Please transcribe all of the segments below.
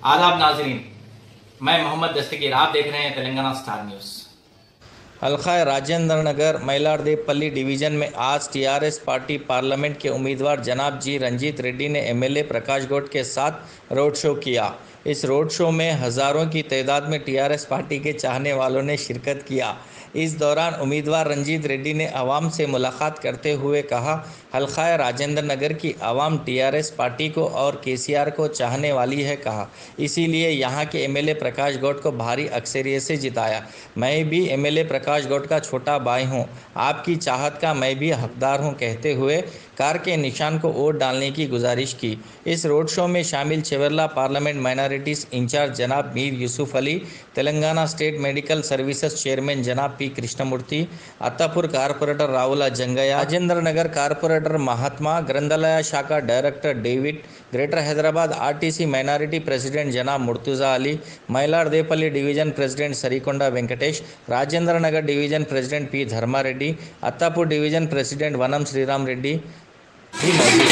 आदाब नाजरीन, मैं मोहम्मद दस्तगीर, आप देख रहे हैं तेलंगाना स्टार न्यूज़। हल्का राजेंद्र नगर मैलारदेवपल्ली डिवीज़न में आज टीआरएस पार्टी पार्लियामेंट के उम्मीदवार जनाब जी रंजीत रेड्डी ने एमएलए प्रकाश गौड़ के साथ रोड शो किया। इस रोड शो में हज़ारों की तादाद में टीआरएस पार्टी के चाहने वालों ने शिरकत किया। इस दौरान उम्मीदवार रंजीत रेड्डी ने आवाम से मुलाकात करते हुए कहा, हल्का राजेंद्र नगर की आवाम टीआरएस पार्टी को और केसीआर को चाहने वाली है। कहा इसीलिए यहाँ के एमएलए प्रकाश गौड़ को भारी अक्सरियत से जिताया। मैं भी एमएलए प्रकाश गौड़ का छोटा भाई हूँ, आपकी चाहत का मैं भी हकदार हूँ कहते हुए कार के निशान को वोट डालने की गुजारिश की। इस रोड शो में शामिल चेवरला पार्लियामेंट माइनॉरिटीज़ इंचार्ज जनाब Mir Yusuf Ali, Telangana state medical services chairman जनाब P Krishnamurthy, Attapur corporator Rahul Jangaiah, Rajendra Nagar corporator Mahatma, ग्रंथालय शाखा director David, greater Hyderabad RTC minority president जनाब Murtuza Ali, Mailardevpally division president Sarikonda Venkatesh, Rajendra Nagar division president P Dharmareddy, Attapur division president Vanam Sriram Reddy भी मौजूद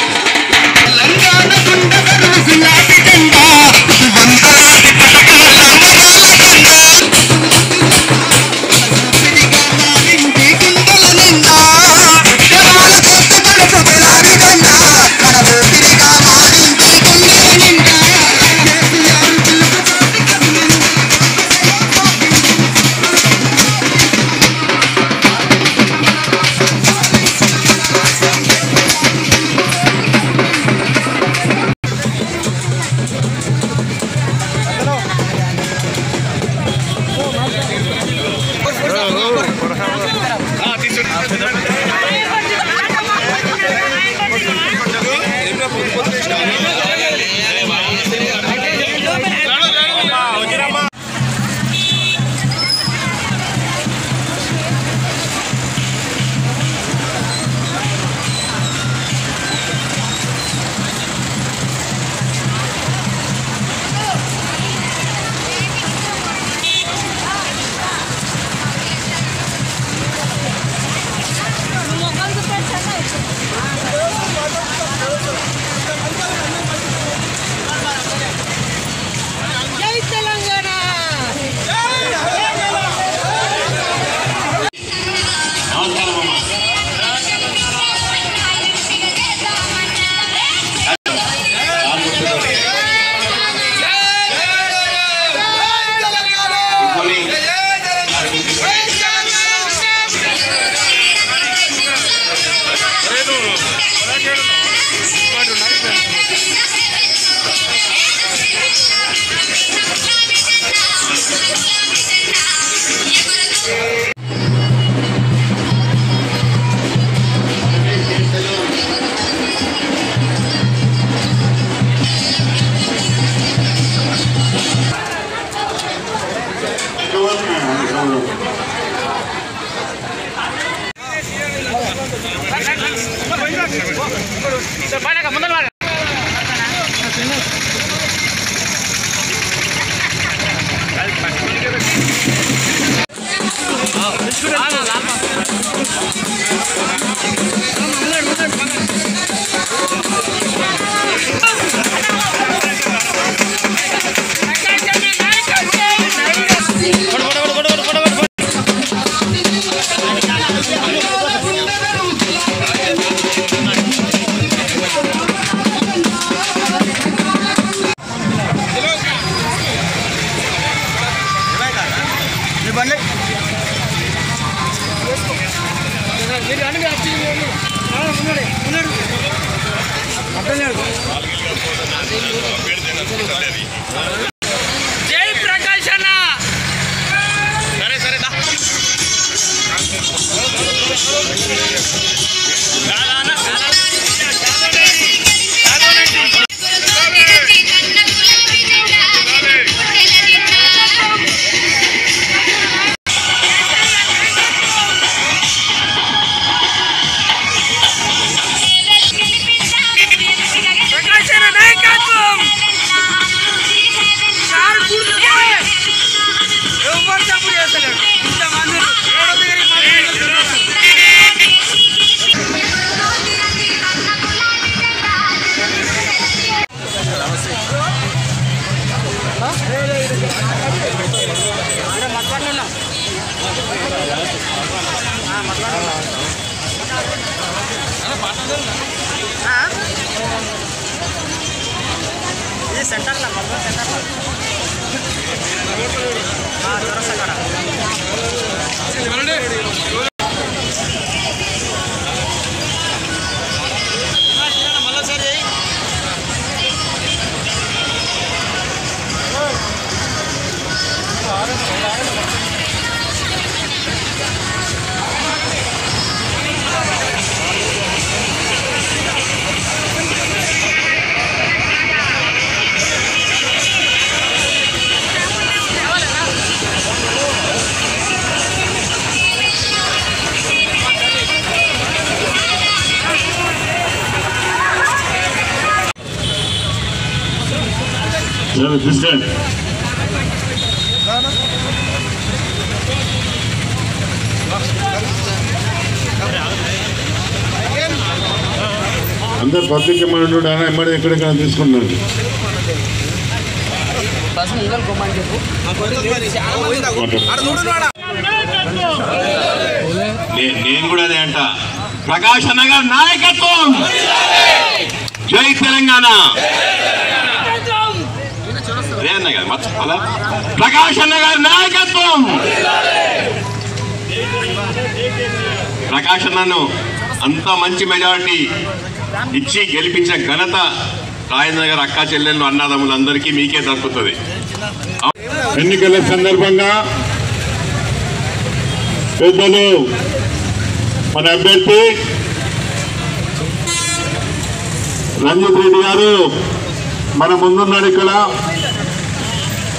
జై ప్రకాష్ అన్న సరే సరే ప్రకాష్ అన్న నాయకత్వం ఇది సెంటర్లో చౌరస్తా మళ్ళీ సార్ తీసుకెళ్ళండి. అందరు పబ్లిక్ ఏమన్నా ఆయన ఎమ్మడి ఎక్కడెక్కడ తీసుకుంటున్నారు. నేను కూడా అదే అంట. ప్రకాష్ అన్న గారి నాయకత్వం, జై తెలంగాణ. అదే అన్న గారు మర్చిపోలా. ప్రకాష్ అన్న గారి నాయకత్వం. ప్రకాష్ అన్నను అంత మంచి మెజారిటీ ఇచ్చి గెలిపించిన ఘనత రాజేంద్ర గారు అక్కా చెల్లెళ్ళు అన్నదమ్ములందరికీ మీకే దక్కుతుంది. ఎన్నికల సందర్భంగా పెద్దలు మన అభ్యర్థి రంజిత్ రెడ్డి గారు మన ముందున్నాడు. ఇక్కడ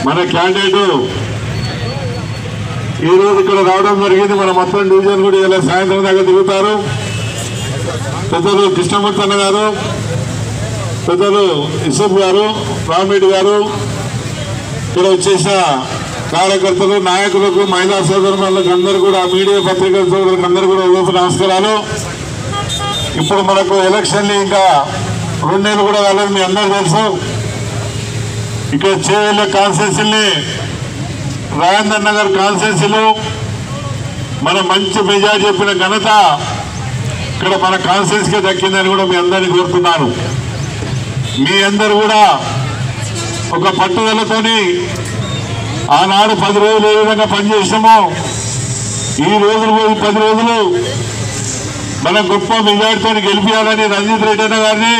మన క్యాండిడేట్ ఈరోజు ఇక్కడ రావడం జరిగింది. మన మొత్తం డివిజన్ కూడా ఇలా సాయంత్రం దాకా తిరుగుతారు. పెద్దలు కృష్ణమూర్తి అన్న గారు, పెద్దలు ఇసఫ్ గారు, రామిరెడ్డి గారు, ఇక్కడ వచ్చేసిన కార్యకర్తలు, నాయకులకు, మహిళా సోదరులకు అందరూ కూడా, మీడియా పత్రికల సోదరులకు అందరూ కూడా ఉదయపు నమస్కారాలు. ఇప్పుడు మనకు ఎలక్షన్లు ఇంకా 2 నెలలు కూడా కాలేదు, మీ అందరూ తెలుసు. ఇక్కడ చేవెళ్ళ కాన్స్టిట్యూన్సీని, రాజేందర్ నగర్ కాన్స్టిట్యూన్సీలో మన మంచి మెజార్టీ చెప్పిన ఘనత ఇక్కడ మన కాన్స్టిట్యూన్సీకి దక్కిందని కూడా మీ అందరినీ కోరుతున్నాను. మీ అందరూ కూడా ఒక పట్టుదలతోని ఆనాడు 10 రోజులు ఏ విధంగా పనిచేసామో ఈ రోజులు 10 రోజులు మన గొప్ప మెజార్టీతో గెలిపించాలని రంజిత్ రెడ్డి అన్న గారిని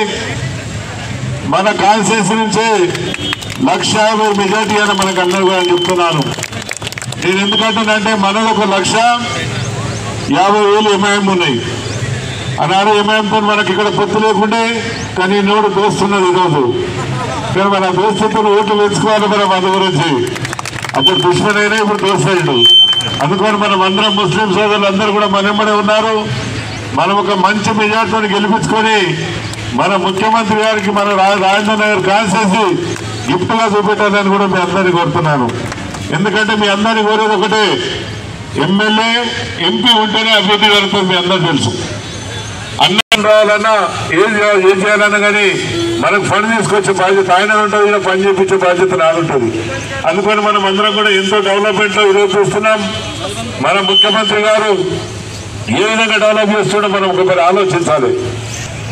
మన కాన్స్టిట్యూన్సీ నుంచి 1,50,000 మెజార్టీ అని మనకు అందరూ కూడా చెప్తున్నాను. నేను ఎందుకంటున్నానంటే మనలో 1,50,000 ఎంఐఎం ఉన్నాయి. ఆనాడు ఎంఐఎంతో మనకి ఇక్కడ పొత్తు లేకుండే, కానీ నోడు దోస్తున్నది ఈరోజు. కానీ మన దోస్తుతో ఓట్లు వేసుకోవాలి మనం మన గురించి. అప్పుడు దుష్మన్ అయినా ఇప్పుడు దోస్తాడు. అందుకని మనం అందరం ముస్లిం సోదరులు అందరూ కూడా మనెమ్మడే ఉన్నారు. మనం ఒక మంచి మెజార్టీతో గెలిపించుకొని మన ముఖ్యమంత్రి గారికి మన రాజేంద్ర నగర్ కాన్స్టిట్యూన్సీ గిఫ్ట్గా చూపెట్టాలని కూడా మీ అందరినీ కోరుతున్నాను. ఎందుకంటే మీ అందరినీ కోరేది ఒకటే, ఎమ్మెల్యే ఎంపీ ఉంటేనే అభివృద్ధి జరుగుతుంది. మీ అందరూ తెలుసు. అన్నం రావాలన్నా ఏం చేయాలన్నా కానీ మనకు ఫండ్ తీసుకొచ్చే బాధ్యత ఆయన ఉంటుంది, ఇలా పని చేయించే బాధ్యత నాకుంటుంది. అందుకని మనం అందరం కూడా ఎంతో డెవలప్మెంట్లో ఈరోజు చూస్తున్నాం. మన ముఖ్యమంత్రి గారు ఏ విధంగా డెవలప్ చేస్తుండో మనం ఒకసారి ఆలోచించాలి.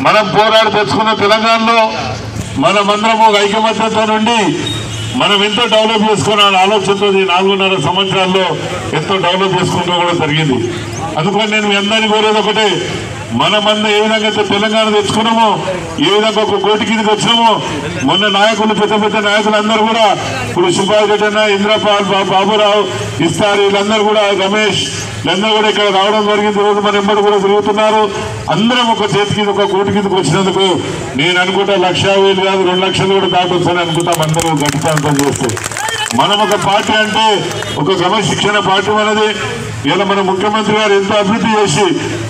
మనం పోరాడి తెచ్చుకున్న తెలంగాణలో మనమందరం ఒక ఐకమత్యంతో నుండి మనం ఎంతో డెవలప్ చేసుకున్న ఆలోచనతో 4.5 సంవత్సరాల్లో ఎంతో డెవలప్ చేసుకుంటూ కూడా జరిగింది. అందుకని నేను మీ అందరినీ కోరేది ఒకటే, మనమంతా ఏ విధంగా తెలంగాణ తెచ్చుకున్నామో, ఏ విధంగా ఒక కోటి కిందకి వచ్చినామో, మొన్న నాయకులు పెద్ద పెద్ద నాయకులు అందరూ కూడా, ఇప్పుడు సుభాష్ రెడ్డి అన్న, ఇంద్రపాల్, బాబురావు, ఇస్తారు, వీళ్ళందరూ కూడా, రమేష్, వీళ్ళందరూ కూడా ఇక్కడ రావడం జరిగింది. రోజు మన ఎంబడి కూడా తిరుగుతున్నారు. అందరం ఒక చేతి కింద ఒక కోటి కిందకి వచ్చినందుకు నేను అనుకుంటా 1,50,000 కాదు 2 లక్షలు కూడా దాటొచ్చని అనుకుంటాం అందరూ గట్టితాంతం చేస్తే. మనం ఒక పార్టీ అంటే ఒక క్రమశిక్షణ పార్టీ మనది. ఇలా మన ముఖ్యమంత్రి గారు ఎంతో అభివృద్ధి చేసి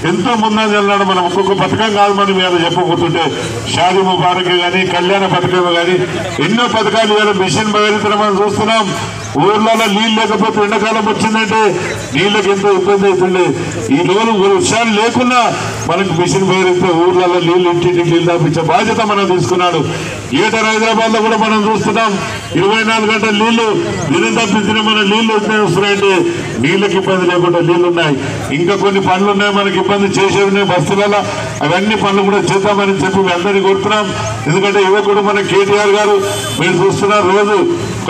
ఎంతో ముందంజ వెళ్ళాడు. మనం ఒక్కొక్క పథకం కాదు మనం మీద చెప్పబోతుంటే, షాదీ ముబారక్ కానీ, కళ్యాణ పథకం కానీ, ఎన్నో పథకాలు ఇవాళ మిషన్ భగీరథ మనం చూస్తున్నాం. ఊర్లలో నీళ్ళు లేకపోతే ఎండాకాలం వచ్చిందంటే నీళ్ళకి ఎంతో ఇబ్బంది అవుతుండే. ఈ రోజు వర్షాలు లేకున్నా మనకు మిషన్ పేరిస్తే ఊర్లలో నీళ్ళు ఇంటింటికి నీళ్ళు తప్పించే బాధ్యత మనం తీసుకున్నాడు. గ్రేటర్ హైదరాబాద్ లో కూడా మనం చూస్తున్నాం 24 గంటల నీళ్లు దినం తప్పించిన మన నీళ్లు వస్తున్నాయంటే నీళ్ళకి ఇబ్బంది లేకుండా నీళ్లు ఉన్నాయి. ఇంకా కొన్ని పనులు ఉన్నాయి మనకి ఇబ్బంది చేసేవి ఉన్నాయి బస్తీలలో. అవన్నీ పనులు కూడా చేద్దామని చెప్పి మీ అందరినీ కోరుతున్నాం. ఎందుకంటే యువకుడు మన కేటీఆర్ గారు మీరు చూస్తున్నారు రోజు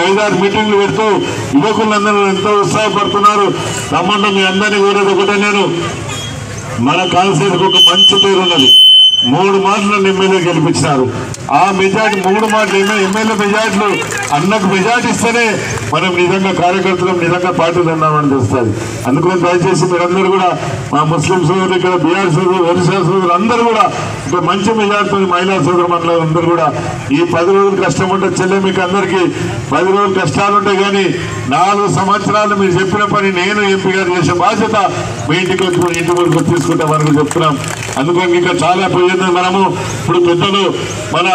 5-6 మీటింగ్లు పెడుతూ యువకులందరూ ఎంతో ఉత్సాహపడుతున్నారు. తమ్ముళ్ళు మీ అందరినీ కోరేది ఒకటే, నేను మన కాన్స్టిట్యూన్సీకి ఒక మంచి పేరు ఉన్నది. 3 మాటలు ఎమ్మెల్యే గెలిపించినారు. ఆ మెజార్టీ 3 మాటలు ఎమ్మెల్యే మెజార్టీలు అన్నకు మెజార్టీ ఇస్తేనే మనం నిజంగా కార్యకర్తలు నిజంగా పార్టీ ఉన్నామని తెలుస్తుంది. అందుకని దయచేసి మీరందరూ కూడా మా ముస్లిం సోదరులు ఇక్కడ బీఆర్ సోదరులు ఒరిస్సా సోదరులు అందరూ కూడా ఒక మంచి మెజార్టీతో మహిళా సోదరు మండలం అందరూ కూడా ఈ 10 రోజులు కష్టం ఉంటుంది చెల్లె. మీకు అందరికీ 10 రోజులు కష్టాలు ఉంటాయి కానీ 4 సంవత్సరాలు మీరు చెప్పిన పని నేను ఎంపీ గారు చేసే బాధ్యత మీ ఇంటికి వచ్చి ఇంటి వరకు తీసుకుంటామని చెప్తున్నాం. అందుకని ఇంకా చాలా పోయింది. మనము ఇప్పుడు పెద్దలు మన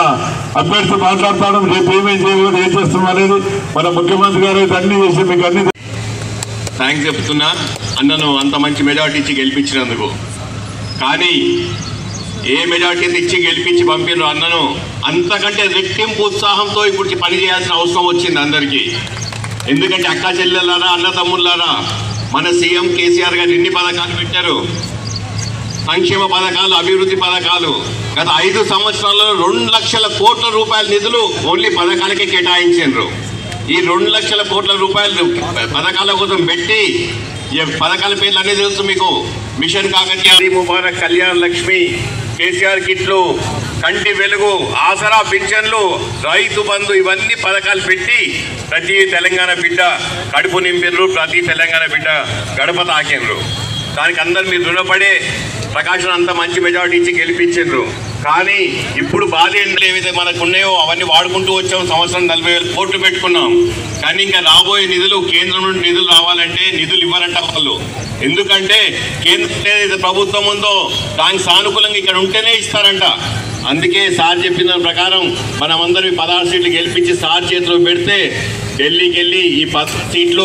అభ్యర్థి మాట్లాడతాడు, రేపు ఏమేం చేయకూడదు ఏం చేస్తున్నాం అనేది మన ముఖ్యమంత్రి గారు అయితే అన్ని చేసి మీకు అన్ని థ్యాంక్స్ చెప్తున్నా అన్నను అంత మంచి మెజార్టీ ఇచ్చి గెలిపించినందుకు. కానీ ఏ మెజార్టీ ఇచ్చి గెలిపించి పంపిన అన్నను అంతకంటే రెట్టింపు ఉత్సాహంతో ఇప్పుడు పని చేయాల్సిన అవసరం వచ్చింది అందరికీ. ఎందుకంటే అక్క చెల్లెళ్ళారా అన్న తమ్ముళ్ళారా మన సీఎం కేసీఆర్ గారు ఎన్ని పథకాలు పెట్టారు, సంక్షేమ పథకాలు అభివృద్ధి పథకాలు. గత 5 సంవత్సరాల్లో 2 లక్షల కోట్ల రూపాయల నిధులు ఓన్లీ పథకాలకే కేటాయించారు. ఈ 2 లక్షల కోట్ల రూపాయలు పథకాల కోసం పెట్టి పథకాల పేర్లు అన్నీ తెలుసు మీకు. మిషన్ కాకతీయ, ముబారక్, కళ్యాణ్ లక్ష్మి, కేసీఆర్ కిట్లు, కంటి వెలుగు, ఆసరా పింఛన్లు, రైతు బంధు ఇవన్నీ పథకాలు పెట్టి ప్రతి తెలంగాణ బిడ్డ కడుపు నింపినరు, ప్రతి తెలంగాణ బిడ్డ గడప తాకినరు. దానికి అందరు మీరు రుణపడే ప్రకాశం అంత మంచి మెజారిటీ ఇచ్చి గెలిపించారు. కానీ ఇప్పుడు బాధ ఏవైతే మనకు ఉన్నాయో అవన్నీ వాడుకుంటూ వచ్చాం. సంవత్సరం 40,000 కోట్లు పెట్టుకున్నాం. కానీ ఇంకా రాబోయే నిధులు కేంద్రం నుండి నిధులు రావాలంటే నిధులు ఇవ్వరంట వాళ్ళు. ఎందుకంటే కేంద్ర ప్రభుత్వం ఉందో దానికి సానుకూలంగా ఇక్కడ ఉంటేనే ఇస్తారంట. అందుకే సార్ చెప్పిన దాని ప్రకారం మనమందరం 16 సీట్లు గెలిపించి సార్ చేతిలో పెడితే ఢిల్లీకి వెళ్ళి ఈ 10 సీట్లు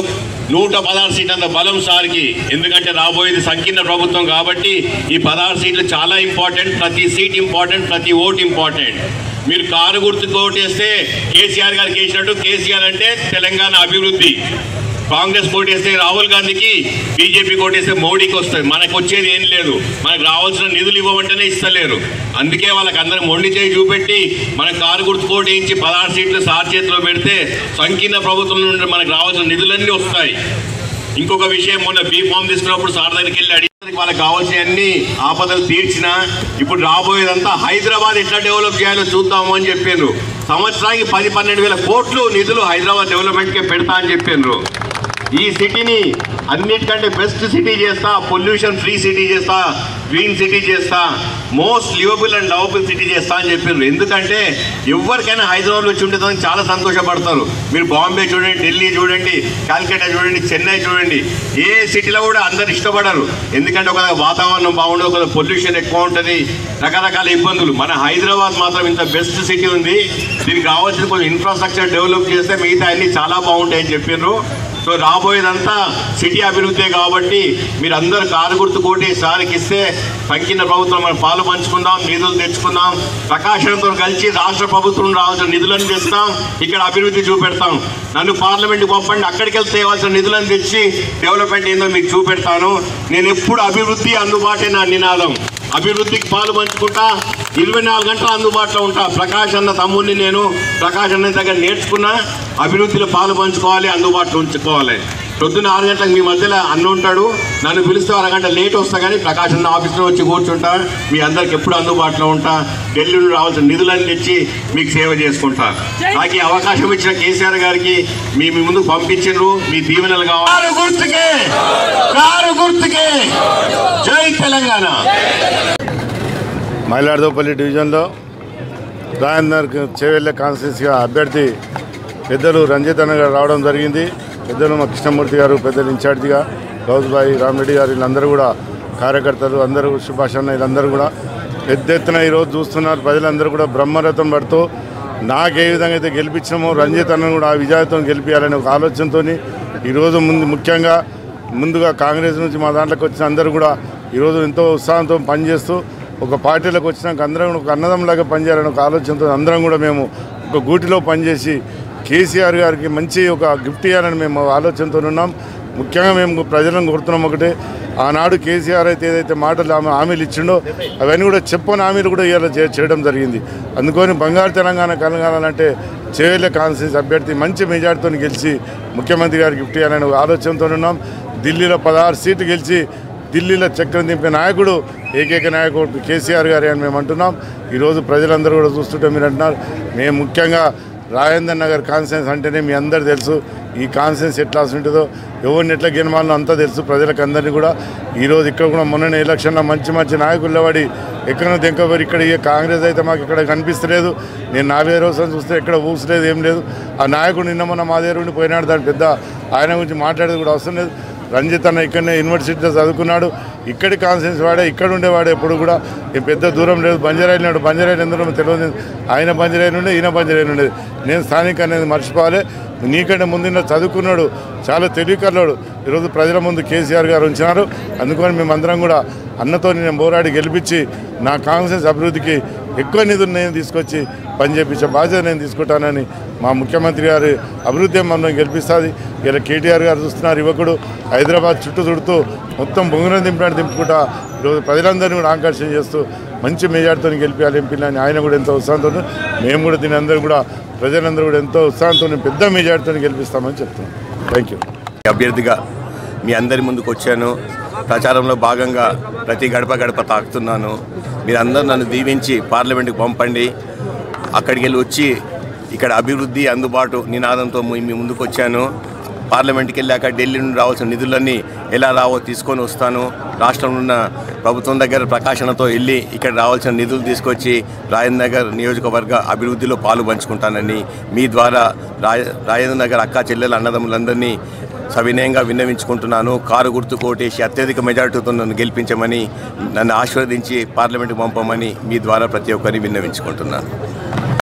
116 సీట్లు అంత బలం సార్కి. ఎందుకంటే రాబోయేది సంకీర్ణ ప్రభుత్వం కాబట్టి ఈ 16 సీట్లు చాలా ఇంపార్టెంట్. ప్రతి సీట్ ఇంపార్టెంట్, ప్రతి ఓటు ఇంపార్టెంట్. మీరు కారు గుర్తుకు ఓటేస్తే కేసీఆర్ గారికి వేసినట్టు. కేసీఆర్ అంటే తెలంగాణ అభివృద్ధి. కాంగ్రెస్ కోటేస్తే రాహుల్ గాంధీకి, బీజేపీ కోటేస్తే మోడీకి వస్తుంది. మనకు వచ్చేది ఏం లేదు. మనకు రావాల్సిన నిధులు ఇవ్వమంటేనే ఇస్తలేరు. అందుకే వాళ్ళకి అందరం మొండి చేయి చూపెట్టి మన కారు గుర్తు కోటేయించి 16 సీట్లు సార్ చేతిలో పెడితే సంకీర్ణ ప్రభుత్వం నుండి మనకు రావాల్సిన నిధులన్నీ వస్తాయి. ఇంకొక విషయం, మొన్న బీఫామ్ తీసుకున్నప్పుడు సార్ దగ్గరికి వెళ్ళి అడిగి వాళ్ళకి కావాల్సిన అన్ని ఆపదలు తీర్చినా ఇప్పుడు రాబోయేదంతా హైదరాబాద్ ఎట్లా డెవలప్ చేయాలో చూద్దాము అని చెప్పారు. సంవత్సరానికి 10-12 వేల కోట్లు నిధులు హైదరాబాద్ డెవలప్మెంట్కే పెడతా అని చెప్పారు. ఈ సిటీని అన్నిటికంటే బెస్ట్ సిటీ చేస్తా, పొల్యూషన్ ఫ్రీ సిటీ చేస్తా, గ్రీన్ సిటీ చేస్తా, most liveable and lovable city చేస్తా అని చెప్పారు. ఎందుకంటే ఎవరికైనా హైదరాబాద్ వచ్చి ఉంటుందని చాలా సంతోషపడతారు. మీరు బాంబే చూడండి, ఢిల్లీ చూడండి, కాల్కటా చూడండి, చెన్నై చూడండి, ఏ సిటీలో కూడా అందరు ఇష్టపడరు. ఎందుకంటే ఒక వాతావరణం బాగుండదు, ఒక పొల్యూషన్ ఎక్కువ ఉంటుంది, రకరకాల ఇబ్బందులు. మన హైదరాబాద్ మాత్రం ఇంత బెస్ట్ సిటీ ఉంది. దీనికి కావాల్సిన కొంచెం ఇన్ఫ్రాస్ట్రక్చర్ డెవలప్ చేస్తే మిగతా అన్ని చాలా బాగుంటాయని చెప్పారు. సో రాబోయేదంతా సిటీ అభివృద్ధి కాబట్టి మీరు అందరూ కారు గుర్తు కోటి సార్కి ఇస్తే సంకీర్ణ ప్రభుత్వం మనం పాలు పంచుకుందాం, నిధులు తెచ్చుకుందాం. ప్రకాశంతో కలిసి రాష్ట్ర ప్రభుత్వం రావాల్సిన నిధులను తెస్తాం, ఇక్కడ అభివృద్ధి చూపెడతాం. నన్ను పార్లమెంట్కి పంపండి, అక్కడికి వెళ్తే తేవాల్సిన నిధులను తెచ్చి డెవలప్మెంట్ ఏందో మీకు చూపెడతాను. నేను ఎప్పుడు అభివృద్ధి అందుబాటే నా నినాదం. అభివృద్ధికి పాలు పంచుకుంటా, 24 గంటలు అందుబాటులో ఉంటా. ప్రకాష్ అన్న తమ్ముడిని నేను ప్రకాష్ అన్న దగ్గర నేర్చుకున్నా. అభివృద్ధిలో పాలు పంచుకోవాలి, అందుబాటులో ఉంచుకోవాలి. పొద్దున్న 6 గంటలకు మీ మధ్యలో అన్న ఉంటాడు. నన్ను పిలిస్తే 1 గంట లేట్ వస్తా కానీ ప్రకాష్ అన్న ఆఫీస్లో వచ్చి కూర్చుంటా. మీ అందరికి ఎప్పుడు అందుబాటులో ఉంటా. ఢిల్లీ నుండి రావాల్సిన నిధులను తెచ్చి మీకు సేవ చేసుకుంటా. నాకు ఈ అవకాశం ఇచ్చిన కేసీఆర్ గారికి మీ ముందుకు పంపించారు. మీ దీవెనలు కావాలి. కారు గుర్తుకే జై తెలంగాణ. మైలార్దేపల్లి డివిజన్లో రాజేందర్ చేవెళ్ళే కాన్స్టిట్యూన్సీగా అభ్యర్థి పెద్దలు రంజిత్ అన్న గారు రావడం జరిగింది. పెద్దలు మా కృష్ణమూర్తి గారు, పెద్దలు ఇన్ఛార్జిగా గౌజ్బాయి, రామరెడ్డి గారు, వీళ్ళందరూ కూడా కార్యకర్తలు అందరూ, సుభాష్ అన్న వీళ్ళందరూ కూడా పెద్ద ఎత్తున ఈరోజు చూస్తున్నారు. ప్రజలందరూ కూడా బ్రహ్మరథం పడుతూ నాకు ఏ విధంగా అయితే గెలిపించినామో రంజిత్ అన్నను కూడా ఆ విజయంతో గెలిపించాలనే ఒక ఆలోచనతో ఈరోజు ముందుగా కాంగ్రెస్ నుంచి మా దాంట్లోకి వచ్చిన అందరూ కూడా ఈరోజు ఎంతో ఉత్సాహంతో పనిచేస్తూ ఒక పార్టీలోకి వచ్చినాక అందరం కూడా ఒక అన్నదమ్ములాగా పనిచేయాలని ఒక ఆలోచనతో అందరం కూడా మేము ఒక గూటిలో పనిచేసి కేసీఆర్ గారికి మంచి ఒక గిఫ్ట్ ఇవ్వాలని మేము ఆలోచనతో ఉన్నాం. ముఖ్యంగా మేము ప్రజలను కోరుతున్నాం ఒకటే, ఆనాడు కేసీఆర్ అయితే ఏదైతే మాటలు హామీలు ఇచ్చిండో అవన్నీ కూడా చెప్పని హామీలు కూడా ఇవాళ చేయడం జరిగింది. అందుకని బంగారు తెలంగాణ కలగాలంటే చేవెళ్ళ కాన్స్టిట్యూన్సీ అభ్యర్థి మంచి మెజార్టీతో గెలిచి ముఖ్యమంత్రి గారికి గిఫ్ట్ ఇవ్వాలని ఆలోచనతో ఉన్నాం. ఢిల్లీలో 16 సీట్లు గెలిచి ఢిల్లీలో చక్రం దింపే నాయకుడు ఏకైక నాయకుడు కేసీఆర్ గారే అని మేము అంటున్నాం. ఈరోజు ప్రజలందరూ కూడా చూస్తుంటే మీరు అంటున్నారు, మేము ముఖ్యంగా రాజేంద్ర నగర్ కాన్స్టిట్యూన్సీ అంటేనే మీ అందరు తెలుసు, ఈ కాన్స్టిట్యూన్సీ ఎట్లా ఉంటుందో ఎవరిని ఎట్లా గెలవాలో అంతా తెలుసు ప్రజలకు అందరినీ కూడా. ఈరోజు ఇక్కడ కూడా మొన్న ఎలక్షన్లో మంచి నాయకులు వాడి ఎక్కడో దెంకబడి ఇక్కడ కాంగ్రెస్ అయితే మాకు ఇక్కడ కనిపిస్తలేదు. నేను 4 రోజులు చూస్తే ఎక్కడ ఊసలేదు, ఏం లేదు. ఆ నాయకుడు నిన్న మొన్న మా దగ్గర ఉండి పోయినాడు, దాని పెద్ద ఆయన గురించి మాట్లాడేది కూడా అవసరం లేదు. రంజిత్ అన్న ఇక్కడనే యూనివర్సిటీలో చదువుకున్నాడు, ఇక్కడి కాన్స్టిట్యూన్సీ వాడే, ఇక్కడ ఉండేవాడు, ఎప్పుడు కూడా పెద్ద దూరం లేదు. బంజారాయిల్ నాడు బంజారాయిల్ ఎందులో తెలియదు, ఆయన బంజారాయిల్ ఉండే ఈయన బంజారాయిల్ ఉండేది. నేను స్థానిక అనేది మర్చిపోవాలి. నీకంటే ముందున్న చదువుకున్నాడు, చాలా తెలివికల్లోడు. ఈరోజు ప్రజల ముందు కేసీఆర్ గారు ఉంచినారు. అందుకని మేమందరం కూడా అన్నతో నేను పోరాడి గెలిపించి నా కాంగ్రెస్ అభివృద్ధికి ఎక్కువ నిధులు నేను తీసుకొచ్చి పనిచేపించే బాధ్యత నేను తీసుకుంటానని మా ముఖ్యమంత్రి గారి అభివృద్ధి మనం గెలిపిస్తుంది. ఇలా కేటీఆర్ గారు చూస్తున్నారు, యువకుడు హైదరాబాద్ చుట్టూ చుడుతూ మొత్తం బొంగులను దింపుకుంటా ఈరోజు ప్రజలందరినీ కూడా ఆకర్షణ చేస్తూ మంచి మెజార్టీతో గెలిపించాలి ఎంపీలని ఆయన కూడా ఎంతో ఉత్సాహంతో, మేము కూడా దీని అందరూ కూడా ప్రజలందరూ కూడా ఎంతో ఉత్సాహంతో పెద్ద మెజార్టీతో గెలిపిస్తామని చెప్తున్నాం. Thank you. అభ్యర్థిగా మీ అందరి ముందుకు వచ్చాను. ప్రచారంలో భాగంగా ప్రతి గడప తాకుతున్నాను. మీరందరూ నన్ను దీవించి పార్లమెంటుకు పంపండి. అక్కడికి వెళ్ళి వచ్చి ఇక్కడ అభివృద్ధి అందుబాటు నినాదంతో మీ ముందుకు వచ్చాను. పార్లమెంట్కి వెళ్ళాక ఢిల్లీ నుండి రావాల్సిన నిధులన్నీ ఎలా రావో తీసుకొని వస్తాను. రాష్ట్రంలో ఉన్న ప్రభుత్వం దగ్గర ప్రకాశనతో వెళ్ళి ఇక్కడ రావాల్సిన నిధులు తీసుకొచ్చి రాజేంద్ర నగర్ నియోజకవర్గ అభివృద్ధిలో పాలు పంచుకుంటానని మీ ద్వారా రాజేంద్ర నగర్ అక్కా చెల్లెల అన్నదమ్ములందరినీ సవినయంగా విన్నవించుకుంటున్నాను. కారు గుర్తు కోటేసి అత్యధిక మెజార్టీతో నన్ను గెలిపించమని, నన్ను ఆశీర్వదించి పార్లమెంటుకు పంపమని మీ ద్వారా ప్రతి ఒక్కరిని విన్నవించుకుంటున్నాను.